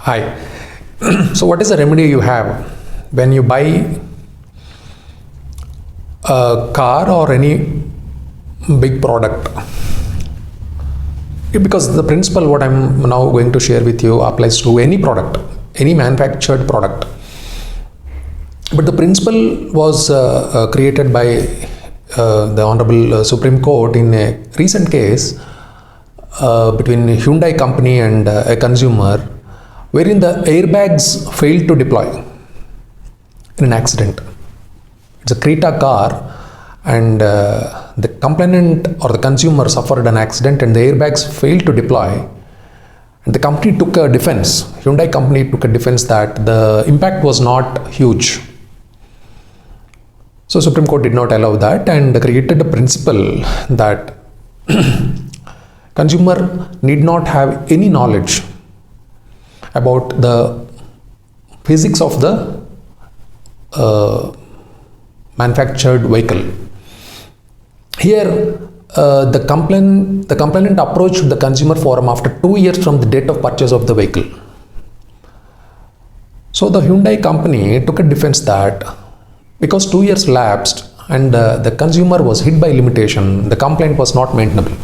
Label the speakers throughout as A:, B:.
A: Hi. So what is the remedy you have when you buy a car or any big product? Because the principle what I'm now going to share with you applies to any product, any manufactured product. But the principle was created by the Honorable Supreme Court in a recent case between Hyundai company and a consumer, wherein the airbags failed to deploy in an accident. It's a Creta car, and the complainant or the consumer suffered an accident and the airbags failed to deploy. And the company took a defense, Hyundai company took a defense that the impact was not huge. So Supreme Court did not allow that and created a principle that consumer need not have any knowledge about the physics of the manufactured vehicle. Here, the complainant approached the consumer forum after 2 years from the date of purchase of the vehicle. So the Hyundai company took a defense that because 2 years lapsed and the consumer was hit by limitation, the complaint was not maintainable.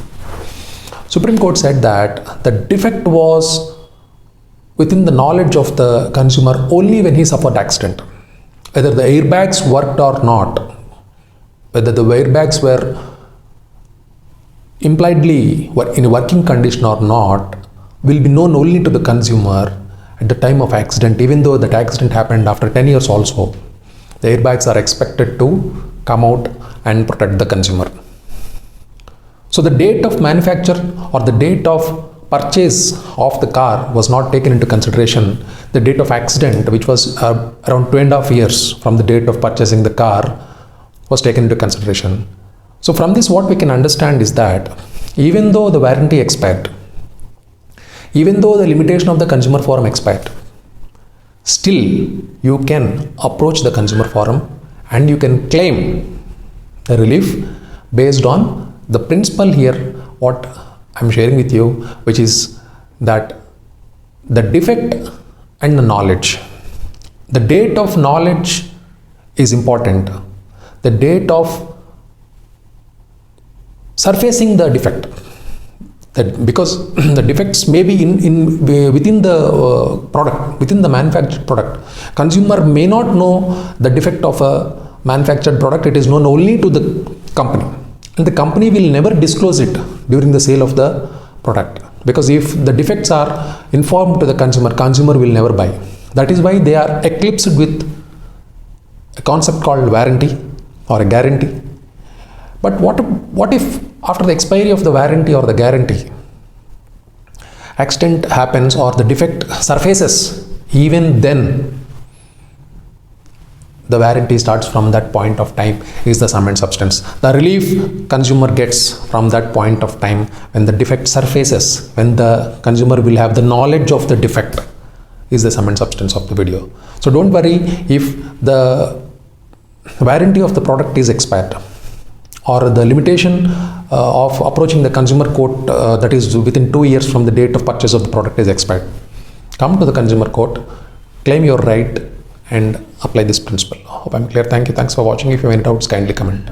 A: Supreme Court said that the defect was within the knowledge of the consumer only when he suffered accident. Whether the airbags worked or not, whether the airbags were impliedly in a working condition or not, will be known only to the consumer at the time of accident, even though that accident happened after 10 years also. The airbags are expected to come out and protect the consumer. So the date of manufacture or the date of purchase of the car was not taken into consideration. The date of accident, which was around 2.5 years from the date of purchasing the car, was taken into consideration. So from this, what we can understand is that even though the warranty expired, even though the limitation of the consumer forum expired, still you can approach the consumer forum and you can claim the relief based on the principle here, what I'm sharing with you, which is that the defect and the knowledge. The date of knowledge is important. The date of surfacing the defect. That because the defects may be within the product, within the manufactured product. Consumer may not know the defect of a manufactured product. It is known only to the company. And the company will never disclose it during the sale of the product, because if the defects are informed to the consumer will never buy. That is why they are eclipsed with a concept called warranty or a guarantee. But what if after the expiry of the warranty or the guarantee, accident happens or the defect surfaces? Even then, the warranty starts from that point of time is the sum and substance. The relief consumer gets from that point of time when the defect surfaces, when the consumer will have the knowledge of the defect, is the sum and substance of the video. So don't worry if the warranty of the product is expired or the limitation of approaching the consumer court that is within 2 years from the date of purchase of the product is expired. Come to the consumer court, claim your right and apply this principle. Hope I'm clear. Thank you. Thanks for watching. If you have any doubts, kindly comment.